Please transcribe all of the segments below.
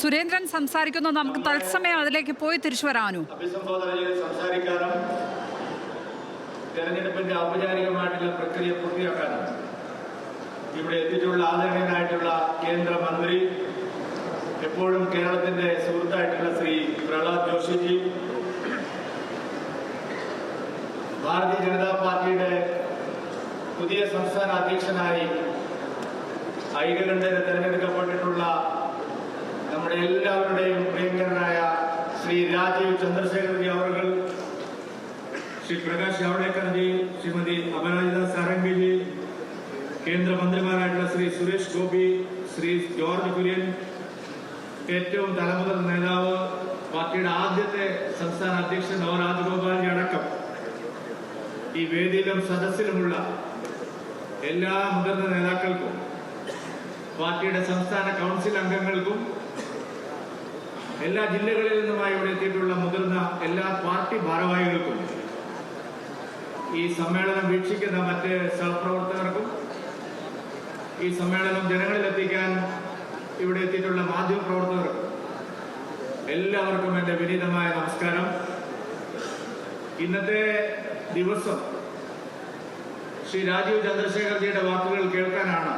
സുരേന്ദ്രൻ സംസാരിക്കുന്നു. നമുക്ക് തത്സമയം അതിലേക്ക് പോയി തിരിച്ചു വരാനു. അഭിസംബോധന ചെയ്ത് സംസാരിക്കാനും തെരഞ്ഞെടുപ്പിന്റെ ഔപചാരികമായിട്ടുള്ള പ്രക്രിയ പൂർത്തിയാക്കാനും ഇവിടെ എത്തിയിട്ടുള്ള ആദരണീയനായിട്ടുള്ള കേന്ദ്രമന്ത്രി, എപ്പോഴും കേരളത്തിന്റെ സുഹൃത്തായിട്ടുള്ള ശ്രീ പ്രഹ്ലാദ് ജോഷിജി, ഭാരതീയ ജനതാ പാർട്ടിയുടെ പുതിയ സംസ്ഥാന അധ്യക്ഷനായി ഐകകണ്ഠേന തെരഞ്ഞെടുക്കപ്പെട്ടിട്ടുള്ള നമ്മുടെ എല്ലാവരുടെയും പ്രിയങ്കരനായ ശ്രീ രാജീവ് ചന്ദ്രശേഖർജി അവർ, ശ്രീ പ്രകാശ് ജാവ്ദേക്കർജി, ശ്രീമതി അപരാജിത സാരംഗിജി, കേന്ദ്രമന്ത്രിമാരായിട്ടുള്ള ശ്രീ സുരേഷ് ഗോപി, ശ്രീ ജോർജ് കുര്യൻ, ഏറ്റവും തലമുതിർന്ന നേതാവ്, പാർട്ടിയുടെ ആദ്യത്തെ സംസ്ഥാന അധ്യക്ഷൻ രാജഗോപാൽജി അടക്കം ഈ വേദിയിലും സദസ്സിലുമുള്ള എല്ലാ മുതിർന്ന നേതാക്കൾക്കും, പാർട്ടിയുടെ സംസ്ഥാന കൗൺസിൽ അംഗങ്ങൾക്കും, എല്ലാ ജില്ലകളിൽ നിന്നുമായി ഇവിടെ എത്തിയിട്ടുള്ള മുതിർന്ന എല്ലാ പാർട്ടി ഭാരവാഹികൾക്കും, ഈ സമ്മേളനം വീക്ഷിക്കുന്ന മറ്റ് സഹപ്രവർത്തകർക്കും, ഈ സമ്മേളനം ജനങ്ങളിലെത്തിക്കാൻ ഇവിടെ എത്തിയിട്ടുള്ള മാധ്യമപ്രവർത്തകർക്കും എല്ലാവർക്കും എൻ്റെ വിനീതമായ നമസ്കാരം. ഇന്നത്തെ ദിവസം ശ്രീ രാജീവ് ചന്ദ്രശേഖർജിയുടെ വാക്കുകൾ കേൾക്കാനാണ്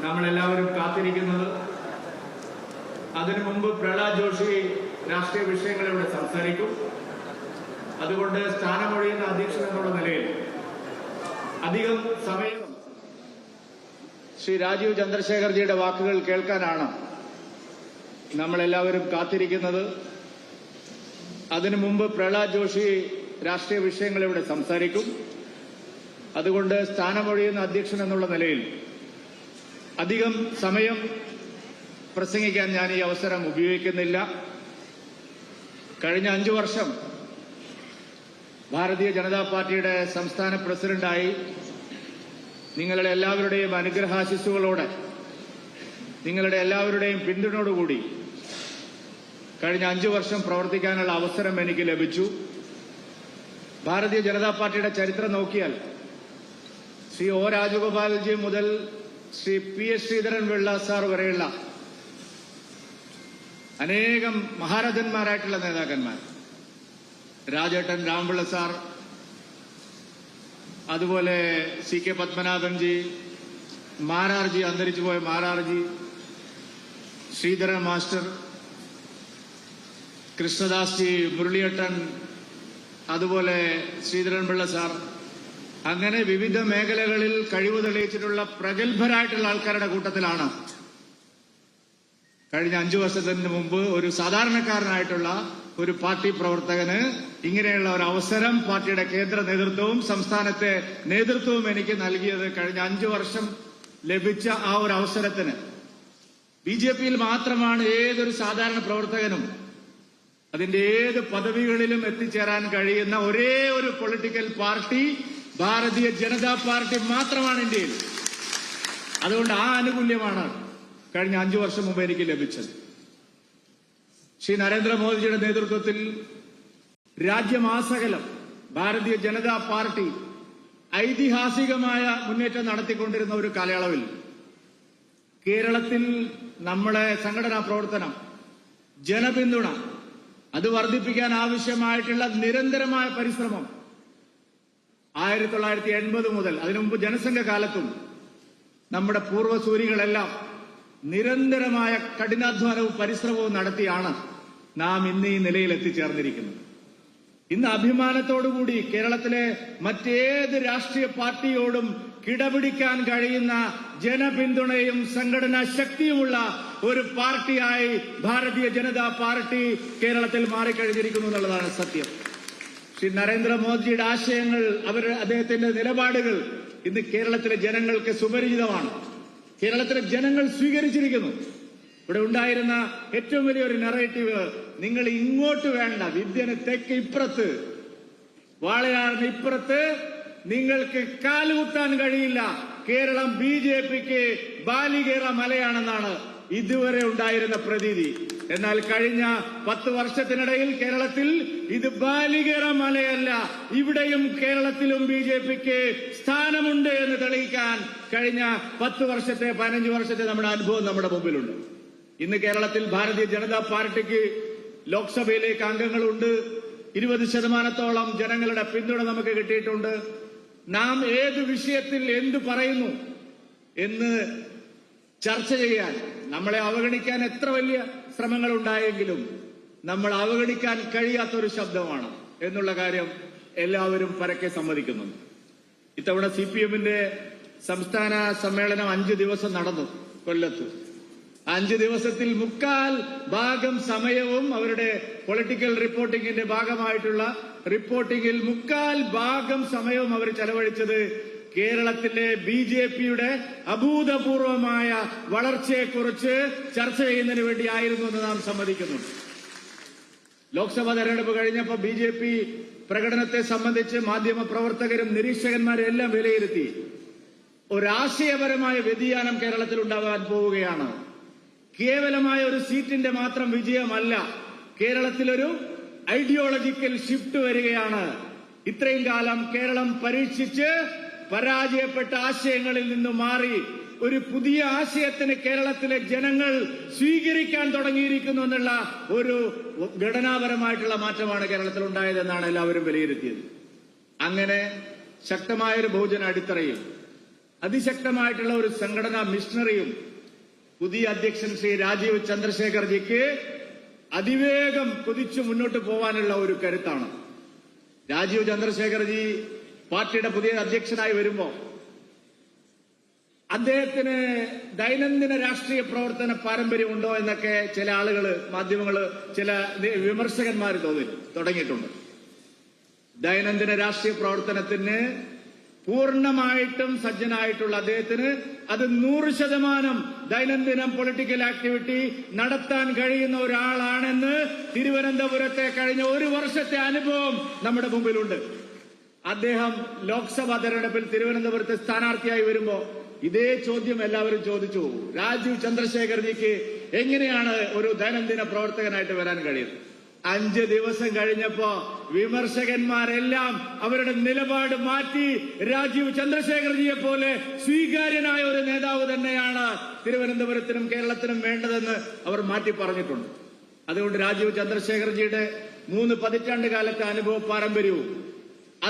നമ്മളെല്ലാവരും കാത്തിരിക്കുന്നത്. അതിനു മുമ്പ് പ്രഹ്ലാദ് ജോഷി രാഷ്ട്രീയ വിഷയങ്ങൾ ഇവിടെ സംസാരിക്കും. അതുകൊണ്ട് സ്ഥാനമൊഴിയുന്ന അധ്യക്ഷൻ എന്നുള്ള നിലയിൽ അധികം സമയം ശ്രീ രാജീവ് ചന്ദ്രശേഖർജിയുടെ വാക്കുകൾ കേൾക്കാനാണ് നമ്മളെല്ലാവരും കാത്തിരിക്കുന്നത്. അതിനു മുമ്പ് പ്രഹ്ലാദ് ജോഷി രാഷ്ട്രീയ വിഷയങ്ങൾ ഇവിടെ സംസാരിക്കും. അതുകൊണ്ട് സ്ഥാനമൊഴിയുന്ന അധ്യക്ഷൻ എന്നുള്ള നിലയിൽ അധികം സമയം പ്രസംഗിക്കാൻ ഞാൻ ഈ അവസരം ഉപയോഗിക്കുന്നില്ല. കഴിഞ്ഞ 5 വർഷം ഭാരതീയ ജനതാ പാർട്ടിയുടെ സംസ്ഥാന പ്രസിഡന്റായി നിങ്ങളുടെ എല്ലാവരുടെയും അനുഗ്രഹാശിസ്സുകളോടെ, നിങ്ങളുടെ എല്ലാവരുടെയും പിന്തുണയോടുകൂടി കഴിഞ്ഞ 5 വർഷം പ്രവർത്തിക്കാനുള്ള അവസരം എനിക്ക് ലഭിച്ചു. ഭാരതീയ ജനതാ പാർട്ടിയുടെ ചരിത്രം നോക്കിയാൽ ശ്രീ രാജഗോപാൽജി മുതൽ ശ്രീ PS ശ്രീധരൻ പിള്ള സാർ വരെയുള്ള അനേകം മഹാരഥന്മാരായിട്ടുള്ള നേതാക്കന്മാർ, രാജേട്ടൻ രാമപിള്ള സാർ, അതുപോലെ CK പത്മനാഭൻജി, മാരാർജി, അന്തരിച്ചുപോയ മാരാർജി, ശ്രീധരൻ മാസ്റ്റർ, കൃഷ്ണദാസ് ജി, മുരളിയേട്ടൻ, അതുപോലെ ശ്രീധരൻ പിള്ള സാർ, അങ്ങനെ വിവിധ മേഖലകളിൽ കഴിവ് തെളിയിച്ചിട്ടുള്ള പ്രഗത്ഭരായിട്ടുള്ള ആൾക്കാരുടെ കൂട്ടത്തിലാണ് കഴിഞ്ഞ 5 വർഷത്തിന് മുമ്പ് ഒരു സാധാരണക്കാരനായിട്ടുള്ള ഒരു പാർട്ടി പ്രവർത്തകന് ഇങ്ങനെയുള്ള ഒരു അവസരം പാർട്ടിയുടെ കേന്ദ്ര നേതൃത്വവും സംസ്ഥാനത്തെ നേതൃത്വവും എനിക്ക് നൽകിയത്. കഴിഞ്ഞ 5 വർഷം ലഭിച്ച ആ ഒരു അവസരത്തിന് BJPയിൽ മാത്രമാണ് ഏതൊരു സാധാരണ പ്രവർത്തകനും അതിന്റെ ഏത് പദവികളിലും എത്തിച്ചേരാൻ കഴിയുന്ന ഒരേ ഒരു political party Bharatiya Janata party മാത്രമാണ് ഇന്ത്യയിൽ. അതുകൊണ്ട് ആ ആനുകൂല്യമാണ് കഴിഞ്ഞ 5 വർഷം മുമ്പ് എനിക്ക് ലഭിച്ചത്. ശ്രീ നരേന്ദ്രമോദിജിയുടെ നേതൃത്വത്തിൽ രാജ്യമാസകലം ഭാരതീയ ജനതാ പാർട്ടി ഐതിഹാസികമായ മുന്നേറ്റം നടത്തിക്കൊണ്ടിരുന്ന ഒരു കാലയളവിൽ കേരളത്തിൽ നമ്മുടെ സംഘടനാ പ്രവർത്തനം, ജനപിന്തുണ അത് വർദ്ധിപ്പിക്കാൻ ആവശ്യമായിട്ടുള്ള നിരന്തരമായ പരിശ്രമം 1980 മുതൽ അതിനു മുമ്പ് ജനസംഘ കാലത്തും നമ്മുടെ പൂർവ്വസൂരികളെല്ലാം നിരന്തരമായ കഠിനാധ്വാനവും പരിശ്രമവും നടത്തിയാണ് നാം ഇന്ന് ഈ നിലയിൽ എത്തിച്ചേർന്നിരിക്കുന്നത്. ഇന്ന് അഭിമാനത്തോടുകൂടി കേരളത്തിലെ മറ്റേത് രാഷ്ട്രീയ പാർട്ടിയോടും കിടപിടിക്കാൻ കഴിയുന്ന ജനപിന്തുണയും സംഘടനാ ശക്തിയുമുള്ള ഒരു പാർട്ടിയായി ഭാരതീയ ജനതാ പാർട്ടി കേരളത്തിൽ മാറിക്കഴിഞ്ഞിരിക്കുന്നു എന്നുള്ളതാണ് സത്യം. ശ്രീ നരേന്ദ്രമോദിജിയുടെ ആശയങ്ങൾ, അദ്ദേഹത്തിന്റെ നിലപാടുകൾ ഇന്ന് കേരളത്തിലെ ജനങ്ങൾക്ക് സുപരിചിതമാണ്. കേരളത്തിലെ ജനങ്ങൾ സ്വീകരിച്ചിരിക്കുന്നു. ഇവിടെ ഉണ്ടായിരുന്ന ഏറ്റവും വലിയൊരു നറേറ്റീവ്, നിങ്ങൾ ഇങ്ങോട്ട് വേണ്ട, വിദ്യന് തെക്ക് ഇപ്പുറത്ത്, വാളയാറിന് ഇപ്പുറത്ത് നിങ്ങൾക്ക് കാലുകുത്താൻ കഴിയില്ല, കേരളം BJPക്ക് ബാലികേറ മലയാണെന്നാണ് ഇതുവരെ ഉണ്ടായിരുന്ന പ്രതീതി. എന്നാൽ കഴിഞ്ഞ 10 വർഷത്തിനിടയിൽ കേരളത്തിൽ ഇത് ബാലികേറ മലയല്ല, ഇവിടെയും കേരളത്തിലും BJPക്ക് സ്ഥാനമുണ്ട് എന്ന് തെളിയിക്കാൻ കഴിഞ്ഞ 10 വർഷത്തെ 15 വർഷത്തെ നമ്മുടെ അനുഭവം നമ്മുടെ മുമ്പിലുണ്ട്. ഇന്ന് കേരളത്തിൽ ഭാരതീയ ജനതാ പാർട്ടിക്ക് ലോക്സഭയിലേക്ക് അംഗങ്ങളുണ്ട്. 20% ജനങ്ങളുടെ പിന്തുണ നമുക്ക് കിട്ടിയിട്ടുണ്ട്. നാം ഏത് വിഷയത്തിൽ എന്തു പറയുന്നു എന്ന് ചർച്ച ചെയ്യാൻ, നമ്മളെ അവഗണിക്കാൻ എത്ര വലിയ ശ്രമങ്ങൾ ഉണ്ടായെങ്കിലും നമ്മൾ അവഗണിക്കാൻ കഴിയാത്തൊരു ശബ്ദമാണ് എന്നുള്ള കാര്യം എല്ലാവരും പരക്കെ സമ്മതിക്കുന്നുണ്ട്. ഇത്തവണ CPM-ന്റെ സംസ്ഥാന സമ്മേളനം 5 ദിവസം നടന്നു കൊല്ലത്ത്. 5 ദിവസത്തിൽ 3/4 സമയവും അവരുടെ പൊളിറ്റിക്കൽ റിപ്പോർട്ടിംഗിന്റെ ഭാഗമായിട്ടുള്ള റിപ്പോർട്ടിംഗിൽ 3/4 സമയവും അവർ ചെലവഴിച്ചത് കേരളത്തിലെ BJP-യുടെ അഭൂതപൂർവമായ വളർച്ചയെക്കുറിച്ച് ചർച്ച ചെയ്യുന്നതിന് വേണ്ടിയായിരുന്നു എന്ന് നാം സമ്മതിക്കുന്നുണ്ട്. ലോക്സഭാ തെരഞ്ഞെടുപ്പ് കഴിഞ്ഞപ്പോൾ BJP പ്രകടനത്തെ സംബന്ധിച്ച് മാധ്യമ പ്രവർത്തകരും നിരീക്ഷകന്മാരും എല്ലാം വിലയിരുത്തി. ഒരാശയപരമായ വ്യതിയാനം കേരളത്തിൽ ഉണ്ടാകാൻ പോവുകയാണ്. കേവലമായ ഒരു സീറ്റിന്റെ മാത്രം വിജയമല്ല, കേരളത്തിലൊരു ഐഡിയോളജിക്കൽ ഷിഫ്റ്റ് വരികയാണ്. ഇത്രയും കാലം കേരളം പരീക്ഷിച്ച് പരാജയപ്പെട്ട ആശയങ്ങളിൽ നിന്ന് മാറി ഒരു പുതിയ ആശയത്തിന് കേരളത്തിലെ ജനങ്ങൾ സ്വീകരിക്കാൻ തുടങ്ങിയിരിക്കുന്നു എന്നുള്ള ഒരു ഘടനാപരമായിട്ടുള്ള മാറ്റമാണ് കേരളത്തിൽ ഉണ്ടായതെന്നാണ് എല്ലാവരും വിലയിരുത്തിയത്. അങ്ങനെ ശക്തമായൊരു ബഹുജന അടിത്തറയും അതിശക്തമായിട്ടുള്ള ഒരു സംഘടനാ മിഷണറിയും പുതിയ അധ്യക്ഷൻ ശ്രീ രാജീവ് ചന്ദ്രശേഖർജിക്ക് അതിവേഗം കുതിച്ചു മുന്നോട്ട് പോകാനുള്ള ഒരു കരുത്താണ്. രാജീവ് ചന്ദ്രശേഖർജി പാർട്ടിയുടെ പുതിയ അധ്യക്ഷനായി വരുമ്പോൾ അദ്ദേഹത്തിന് ദൈനംദിന രാഷ്ട്രീയ പ്രവർത്തന പാരമ്പര്യമുണ്ടോ എന്നൊക്കെ ചില ആളുകൾ, മാധ്യമങ്ങൾ, ചില വിമർശകന്മാർ തുടങ്ങിയിട്ടുണ്ട്. ദൈനംദിന രാഷ്ട്രീയ പ്രവർത്തനത്തിന് പൂർണ്ണമായിട്ടും സജ്ജനായിട്ടുള്ള അദ്ദേഹത്തിന് അത് 100% ദൈനംദിനം പൊളിറ്റിക്കൽ ആക്ടിവിറ്റി നടത്താൻ കഴിയുന്ന ഒരാളാണെന്ന് തിരുവനന്തപുരത്തെ കഴിഞ്ഞ 1 വർഷത്തെ അനുഭവം നമ്മുടെ മുമ്പിലുണ്ട്. അദ്ദേഹം ലോക്സഭാ തെരഞ്ഞെടുപ്പിൽ തിരുവനന്തപുരത്ത് സ്ഥാനാർത്ഥിയായി വരുമ്പോ ഇതേ ചോദ്യം എല്ലാവരും ചോദിച്ചു. രാജീവ് ചന്ദ്രശേഖർജിക്ക് എങ്ങനെയാണ് ഒരു ദൈനംദിന പ്രവർത്തകനായിട്ട് വരാൻ കഴിയുന്നത്? 5 ദിവസം കഴിഞ്ഞപ്പോ വിമർശകന്മാരെല്ലാം അവരുടെ നിലപാട് മാറ്റി രാജീവ് ചന്ദ്രശേഖർജിയെ പോലെ സ്വീകാര്യനായ ഒരു നേതാവ് തന്നെയാണ് തിരുവനന്തപുരത്തിനും കേരളത്തിനും വേണ്ടതെന്ന് അവർ മാറ്റി പറഞ്ഞിട്ടുണ്ട്. അതുകൊണ്ട് രാജീവ് ചന്ദ്രശേഖർജിയുടെ 3 പതിറ്റാണ്ട് കാലത്തെ അനുഭവ പാരമ്പര്യവും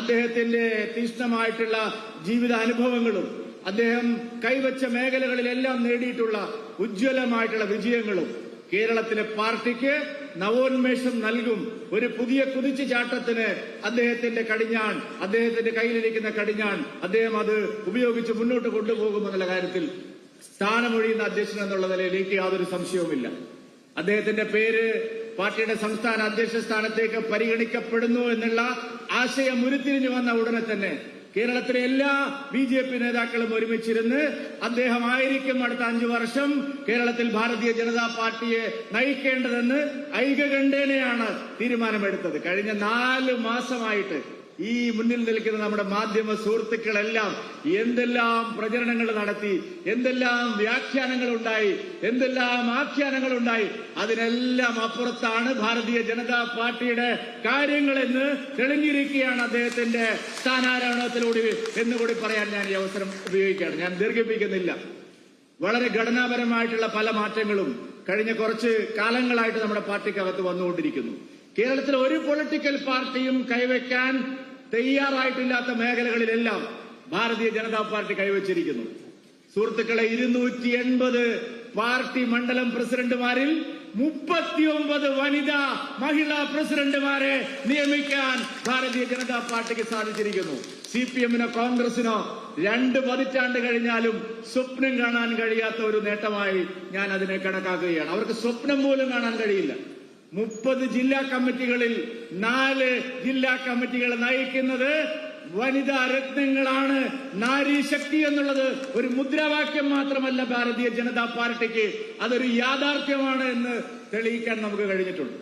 അദ്ദേഹത്തിന്റെ തീക്ഷ്ണമായിട്ടുള്ള ജീവിതാനുഭവങ്ങളും അദ്ദേഹം കൈവച്ച മേഖലകളിലെല്ലാം നേടിയിട്ടുള്ള ഉജ്ജ്വലമായിട്ടുള്ള വിജയങ്ങളും കേരളത്തിലെ പാർട്ടിക്ക് നവോന്മേഷം നൽകും. ഒരു പുതിയ കുതിച്ചുചാട്ടത്തിന് അദ്ദേഹത്തിന്റെ കടിഞ്ഞാൺ, അദ്ദേഹത്തിന്റെ കയ്യിലിരിക്കുന്ന കടിഞ്ഞാൺ അദ്ദേഹം അത് ഉപയോഗിച്ച് മുന്നോട്ട് കൊണ്ടുപോകുമെന്നുള്ള കാര്യത്തിൽ സ്ഥാനമൊഴിയുന്ന അധ്യക്ഷൻ എന്നുള്ള നിലയിൽ എനിക്ക് യാതൊരു സംശയവുമില്ല. അദ്ദേഹത്തിന്റെ പേര് പാർട്ടിയുടെ സംസ്ഥാന അധ്യക്ഷ സ്ഥാനത്തേക്ക് പരിഗണിക്കപ്പെടുന്നു എന്നുള്ള ആശയം ഉരുത്തിരിഞ്ഞു വന്ന ഉടനെ തന്നെ കേരളത്തിലെ എല്ലാ BJP നേതാക്കളും ഒരുമിച്ചിരുന്ന് അദ്ദേഹമായിരിക്കും അടുത്ത 5 വർഷം കേരളത്തിൽ ഭാരതീയ ജനതാ പാർട്ടിയെ നയിക്കേണ്ടതെന്ന് ഐകകണ്ഠേനയാണ് തീരുമാനമെടുത്തത്. കഴിഞ്ഞ 4 മാസമായിട്ട് ഈ മുന്നിൽ നിൽക്കുന്ന നമ്മുടെ മാധ്യമ സുഹൃത്തുക്കളെല്ലാം എന്തെല്ലാം പ്രചരണങ്ങൾ നടത്തി, എന്തെല്ലാം വ്യാഖ്യാനങ്ങൾ ഉണ്ടായി, എന്തെല്ലാം ആഖ്യാനങ്ങൾ ഉണ്ടായി, അതിനെല്ലാം അപ്പുറത്താണ് ഭാരതീയ ജനതാ പാർട്ടിയുടെ കാര്യങ്ങളെന്ന് തെളിഞ്ഞിരിക്കുകയാണ് അദ്ദേഹത്തിന്റെ സ്ഥാനാരോഹണത്തിലൂടെ എന്നുകൂടി പറയാൻ ഞാൻ ഈ അവസരം ഉപയോഗിക്കുകയാണ്. ഞാൻ ദീർഘിപ്പിക്കുന്നില്ല. വളരെ ഘടനാപരമായിട്ടുള്ള പല മാറ്റങ്ങളും കഴിഞ്ഞ കുറച്ച് കാലങ്ങളായിട്ട് നമ്മുടെ പാർട്ടിക്കകത്ത് വന്നുകൊണ്ടിരിക്കുന്നു. കേരളത്തിൽ ഒരു പൊളിറ്റിക്കൽ പാർട്ടിയും കൈവയ്ക്കാൻ തയ്യാറായിട്ടില്ലാത്ത മേഖലകളിലെല്ലാം ഭാരതീയ ജനതാ പാർട്ടി കൈവച്ചിരിക്കുന്നു. സുഹൃത്തുക്കളെ, 280 പാർട്ടി മണ്ഡലം പ്രസിഡന്റുമാരിൽ 39 വനിതാ മഹിളാ പ്രസിഡന്റുമാരെ നിയമിക്കാൻ ഭാരതീയ ജനതാ പാർട്ടിക്ക് സാധിച്ചിരിക്കുന്നു. CPM-നോ കോൺഗ്രസിനോ 2 പതിറ്റാണ്ട് കഴിഞ്ഞാലും സ്വപ്നം കാണാൻ കഴിയാത്ത ഒരു നേട്ടമായി ഞാൻ അതിനെ കണക്കാക്കുകയാണ്. അവർക്ക് സ്വപ്നം പോലും കാണാൻ കഴിയില്ല. 30 ജില്ലാ കമ്മിറ്റികളിൽ 4 ജില്ലാ കമ്മിറ്റികൾ നയിക്കുന്നത് വനിതാ രത്നങ്ങളാണ്. നാരീശക്തി എന്നുള്ളത് ഒരു മുദ്രാവാക്യം മാത്രമല്ല ഭാരതീയ ജനതാ പാർട്ടിക്ക്, അതൊരു യാഥാർത്ഥ്യമാണ് എന്ന് തെളിയിക്കാൻ നമുക്ക് കഴിഞ്ഞിട്ടുണ്ട്.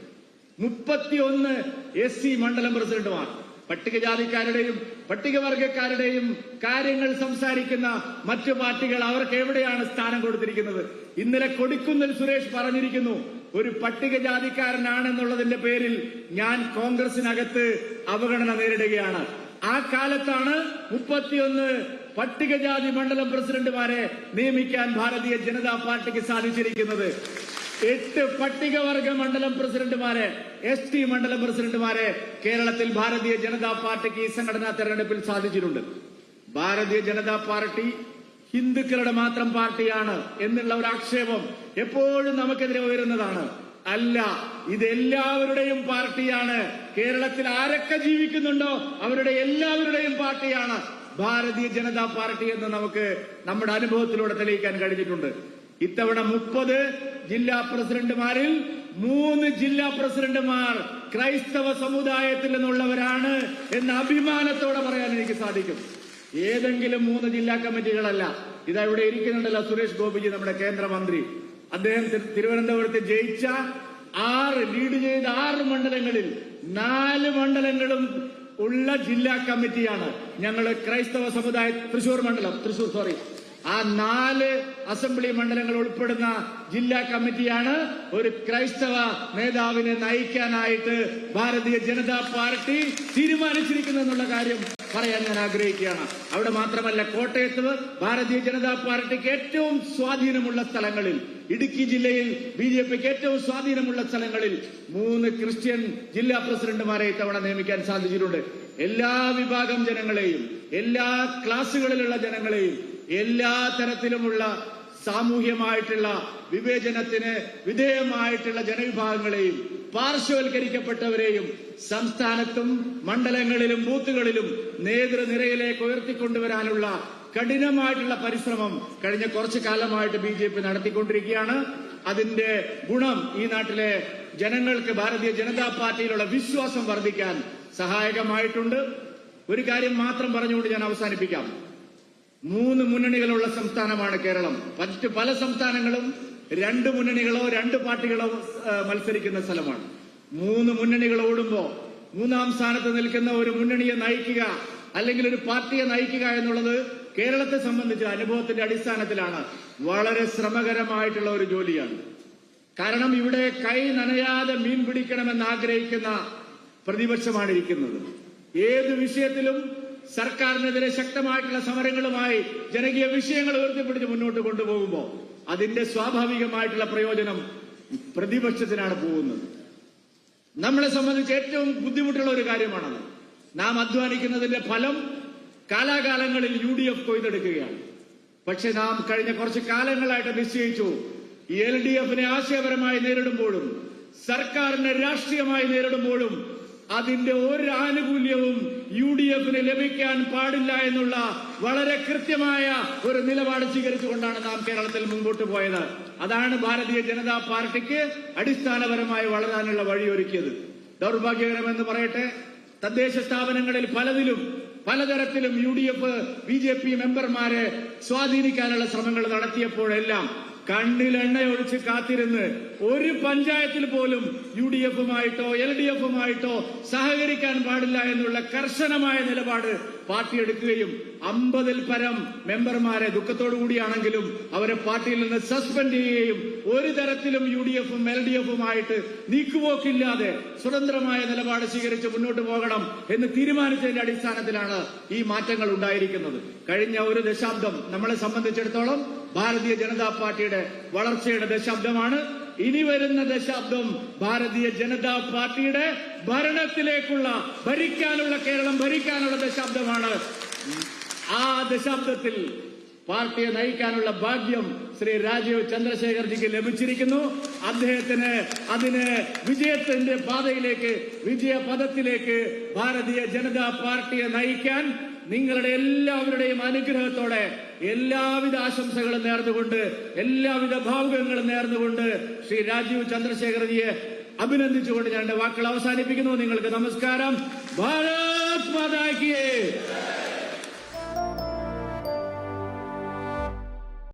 31 SC മണ്ഡലം പ്രസിഡന്റുമാർ, പട്ടികജാതിക്കാരുടെയും പട്ടികവർഗക്കാരുടെയും കാര്യങ്ങൾ സംസാരിക്കുന്ന മറ്റു പാർട്ടികൾ അവർക്ക് എവിടെയാണ് സ്ഥാനം കൊടുത്തിരിക്കുന്നത്? ഇന്നലെ കൊടിക്കുന്നിൽ സുരേഷ് പറഞ്ഞിരിക്കുന്നു, ഒരു പട്ടികജാതിക്കാരനാണെന്നുള്ളതിന്റെ പേരിൽ ഞാൻ കോൺഗ്രസിനകത്ത് അവഗണന നേരിടുകയാണ്. ആ കാലത്താണ് 31 പട്ടികജാതി മണ്ഡലം പ്രസിഡന്റുമാരെ നിയമിക്കാൻ ഭാരതീയ ജനതാ പാർട്ടിക്ക് സാധിച്ചിരിക്കുന്നത്. 8 പട്ടികവർഗ മണ്ഡലം പ്രസിഡന്റുമാരെ, ST മണ്ഡലം പ്രസിഡന്റുമാരെ കേരളത്തിൽ ഭാരതീയ ജനതാ പാർട്ടിക്ക് ഈ സംഘടനാ തെരഞ്ഞെടുപ്പിൽ സാധിച്ചിട്ടുണ്ട്. ഭാരതീയ ജനതാ പാർട്ടി ഹിന്ദുക്കളുടെ മാത്രം പാർട്ടിയാണ് എന്നുള്ള ഒരു ആക്ഷേപം എപ്പോഴും നമുക്കെതിരെ ഉയരുന്നതാണ്. അല്ല, ഇത് എല്ലാവരുടെയും പാർട്ടിയാണ്. കേരളത്തിൽ ആരൊക്കെ ജീവിക്കുന്നുണ്ടോ അവരുടെ എല്ലാവരുടെയും പാർട്ടിയാണ് ഭാരതീയ ജനതാ പാർട്ടി എന്ന് നമുക്ക് നമ്മുടെ അനുഭവത്തിലൂടെ തെളിയിക്കാൻ കഴിഞ്ഞിട്ടുണ്ട്. ഇത്തവണ 30 ജില്ലാ പ്രസിഡന്റുമാരിൽ 3 ജില്ലാ പ്രസിഡന്റുമാർ ക്രൈസ്തവ സമുദായത്തിൽ നിന്നുള്ളവരാണ് എന്ന അഭിമാനത്തോടെ പറയാൻ എനിക്ക് സാധിക്കും. ഏതെങ്കിലും 3 ജില്ലാ കമ്മിറ്റികളല്ല. ഇതാ ഇവിടെ ഇരിക്കുന്നുണ്ടല്ലോ സുരേഷ് ഗോപിജി, നമ്മുടെ കേന്ദ്രമന്ത്രി. അദ്ദേഹം തിരുവനന്തപുരത്ത് ജയിച്ച ലീഡ് ചെയ്ത 6 മണ്ഡലങ്ങളിൽ 4 മണ്ഡലങ്ങളും ഉള്ള ജില്ലാ കമ്മിറ്റിയാണ് ഞങ്ങൾ ക്രൈസ്തവ സമുദായ തൃശൂർ ആ 4 അസംബ്ലി മണ്ഡലങ്ങൾ ഉൾപ്പെടുന്ന ജില്ലാ കമ്മിറ്റിയാണ് ഒരു ക്രൈസ്തവ നേതാവിനെ നയിക്കാനായിട്ട് ഭാരതീയ ജനതാ പാർട്ടി തീരുമാനിച്ചിരിക്കുന്നതെന്നുള്ള കാര്യം പറയാൻ ഞാൻ ആഗ്രഹിക്കുകയാണ്. അവിടെ മാത്രമല്ല, കോട്ടയത്ത് ഭാരതീയ ജനതാ പാർട്ടിക്ക് ഏറ്റവും സ്വാധീനമുള്ള സ്ഥലങ്ങളിൽ, ഇടുക്കി ജില്ലയിൽ BJPക്ക് ഏറ്റവും സ്വാധീനമുള്ള സ്ഥലങ്ങളിൽ 3 ക്രിസ്ത്യൻ ജില്ലാ പ്രസിഡന്റുമാരെ ഇത്തവണ നിയമിക്കാൻ സാധിച്ചിട്ടുണ്ട്. എല്ലാ വിഭാഗം ജനങ്ങളെയും, എല്ലാ ക്ലാസുകളിലുള്ള ജനങ്ങളെയും, എല്ലാ തരത്തിലുമുള്ള സാമൂഹ്യമായിട്ടുള്ള വിവേചനത്തിന് വിധേയമായിട്ടുള്ള ജനവിഭാഗങ്ങളെയും പാർശ്വവൽക്കരിക്കപ്പെട്ടവരെയും സംസ്ഥാനത്തും മണ്ഡലങ്ങളിലും ബൂത്തുകളിലും നേതൃനിരയിലേക്ക് ഉയർത്തിക്കൊണ്ടുവരാനുള്ള കഠിനമായിട്ടുള്ള പരിശ്രമം കഴിഞ്ഞ കുറച്ചു കാലമായിട്ട് BJP നടത്തിക്കൊണ്ടിരിക്കുകയാണ്. അതിന്റെ ഗുണം ഈ നാട്ടിലെ ജനങ്ങൾക്ക് ഭാരതീയ ജനതാ പാർട്ടിയിലുള്ള വിശ്വാസം വർദ്ധിക്കാൻ സഹായകമായിട്ടുണ്ട്. ഒരു കാര്യം മാത്രം പറഞ്ഞുകൊണ്ട് ഞാൻ അവസാനിപ്പിക്കാം. 3 മുന്നണികളുള്ള സംസ്ഥാനമാണ് കേരളം. മറ്റ് പല സംസ്ഥാനങ്ങളും 2 മുന്നണികളോ 2 പാർട്ടികളോ മത്സരിക്കുന്ന സ്ഥലമാണ്. 3 മുന്നണികൾ ഓടുമ്പോ 3ാം സ്ഥാനത്ത് നിൽക്കുന്ന ഒരു മുന്നണിയെ നയിക്കുക അല്ലെങ്കിൽ ഒരു പാർട്ടിയെ നയിക്കുക എന്നുള്ളത് കേരളത്തെ സംബന്ധിച്ച് അനുഭവത്തിന്റെ അടിസ്ഥാനത്തിലാണ് വളരെ ശ്രമകരമായിട്ടുള്ള ഒരു ജോലിയാണ്. കാരണം ഇവിടെ കൈ നനയാതെ മീൻ പിടിക്കണമെന്ന് ആഗ്രഹിക്കുന്ന പ്രതിപക്ഷമാണ് ഇരിക്കുന്നത്. ഏത് വിഷയത്തിലും സർക്കാരിനെതിരെ ശക്തമായിട്ടുള്ള സമരങ്ങളുമായി ജനകീയ വിഷയങ്ങൾ ഉയർത്തിപ്പിടിച്ച് മുന്നോട്ട് കൊണ്ടുപോകുമ്പോൾ അതിന്റെ സ്വാഭാവികമായിട്ടുള്ള പ്രയോജനം പ്രതിപക്ഷത്തിനാണ് പോകുന്നത്. നമ്മളെ സംബന്ധിച്ച് ഏറ്റവും ബുദ്ധിമുട്ടുള്ള ഒരു കാര്യമാണത്. നാം അധ്വാനിക്കുന്നതിന്റെ ഫലം കാലാകാലങ്ങളിൽ UDF കൊയ്തെടുക്കുകയാണ്. പക്ഷെ നാം കഴിഞ്ഞ കുറച്ച് കാലങ്ങളായിട്ട് നിശ്ചയിച്ചു, LDFനെ ആശയപരമായി നേരിടുമ്പോഴും സർക്കാരിനെ രാഷ്ട്രീയമായി നേരിടുമ്പോഴും അതിന്റെ ഒരു ആനുകൂല്യവും UDFന് ലഭിക്കാൻ പാടില്ല എന്നുള്ള വളരെ കൃത്യമായ ഒരു നിലപാട് സ്വീകരിച്ചുകൊണ്ടാണ് നാം കേരളത്തിൽ മുൻപോട്ട് പോയത്. അതാണ് ഭാരതീയ ജനതാ പാർട്ടിക്ക് അടിസ്ഥാനപരമായി വളരാനുള്ള വഴിയൊരുക്കിയത്. ദൗർഭാഗ്യകരമെന്ന് പറയട്ടെ, തദ്ദേശ സ്ഥാപനങ്ങളിൽ പലതരത്തിലും UDF BJP മെമ്പർമാരെ സ്വാധീനിക്കാനുള്ള ശ്രമങ്ങൾ നടത്തിയപ്പോഴെല്ലാം കണ്ണിലെണ്ണയൊഴിച്ച് കാത്തിരുന്ന് ഒരു പഞ്ചായത്തിൽ പോലും UDFുമായിട്ടോ LDFുമായിട്ടോ സഹകരിക്കാൻ പാടില്ല എന്നുള്ള കർശനമായ നിലപാട് പാർട്ടി എടുക്കുകയും 50-ൽ പരം മെമ്പർമാരെ ദുഃഖത്തോടു കൂടിയാണെങ്കിലും അവരെ പാർട്ടിയിൽ നിന്ന് സസ്പെൻഡ് ചെയ്യുകയും ഒരു തരത്തിലും UDFും LDFുമായിട്ട് നീക്കുപോക്കില്ലാതെ സ്വതന്ത്രമായ നിലപാട് സ്വീകരിച്ച് മുന്നോട്ട് പോകണം എന്ന് തീരുമാനിച്ചതിന്റെ അടിസ്ഥാനത്തിലാണ് ഈ മാറ്റങ്ങൾ ഉണ്ടായിരിക്കുന്നത്. കഴിഞ്ഞ ഒരു ദശാബ്ദം നമ്മളെ സംബന്ധിച്ചിടത്തോളം ഭാരതീയ ജനതാ പാർട്ടിയുടെ വളർച്ചയുടെ ദശാബ്ദമാണ്. ഇനി വരുന്ന ദശാബ്ദം ഭാരതീയ ജനതാ പാർട്ടിയുടെ കേരളം ഭരിക്കാനുള്ള ദശാബ്ദമാണ്. ആ ദശാബ്ദത്തിൽ പാർട്ടിയെ നയിക്കാനുള്ള ഭാഗ്യം ശ്രീ രാജീവ് ചന്ദ്രശേഖർജിക്ക് ലഭിച്ചിരിക്കുന്നു. അദ്ദേഹത്തിന് അതിന് വിജയത്തിന്റെ പാതയിലേക്ക്, വിജയപഥത്തിലേക്ക് ഭാരതീയ ജനതാ പാർട്ടിയെ നയിക്കാൻ നിങ്ങളുടെ എല്ലാവരുടെയും അനുഗ്രഹത്തോടെ എല്ലാവിധ ആശംസകളും നേർന്നുകൊണ്ട്, എല്ലാവിധ ഭാവുകങ്ങളും നേർന്നുകൊണ്ട് ശ്രീ രാജീവ് ചന്ദ്രശേഖർജിയെ അഭിനന്ദിച്ചുകൊണ്ട് ഞാൻ എന്റെ വാക്കുകൾ അവസാനിപ്പിക്കുന്നു. നിങ്ങൾക്ക് നമസ്കാരം. ഭാരത് മാതാ കി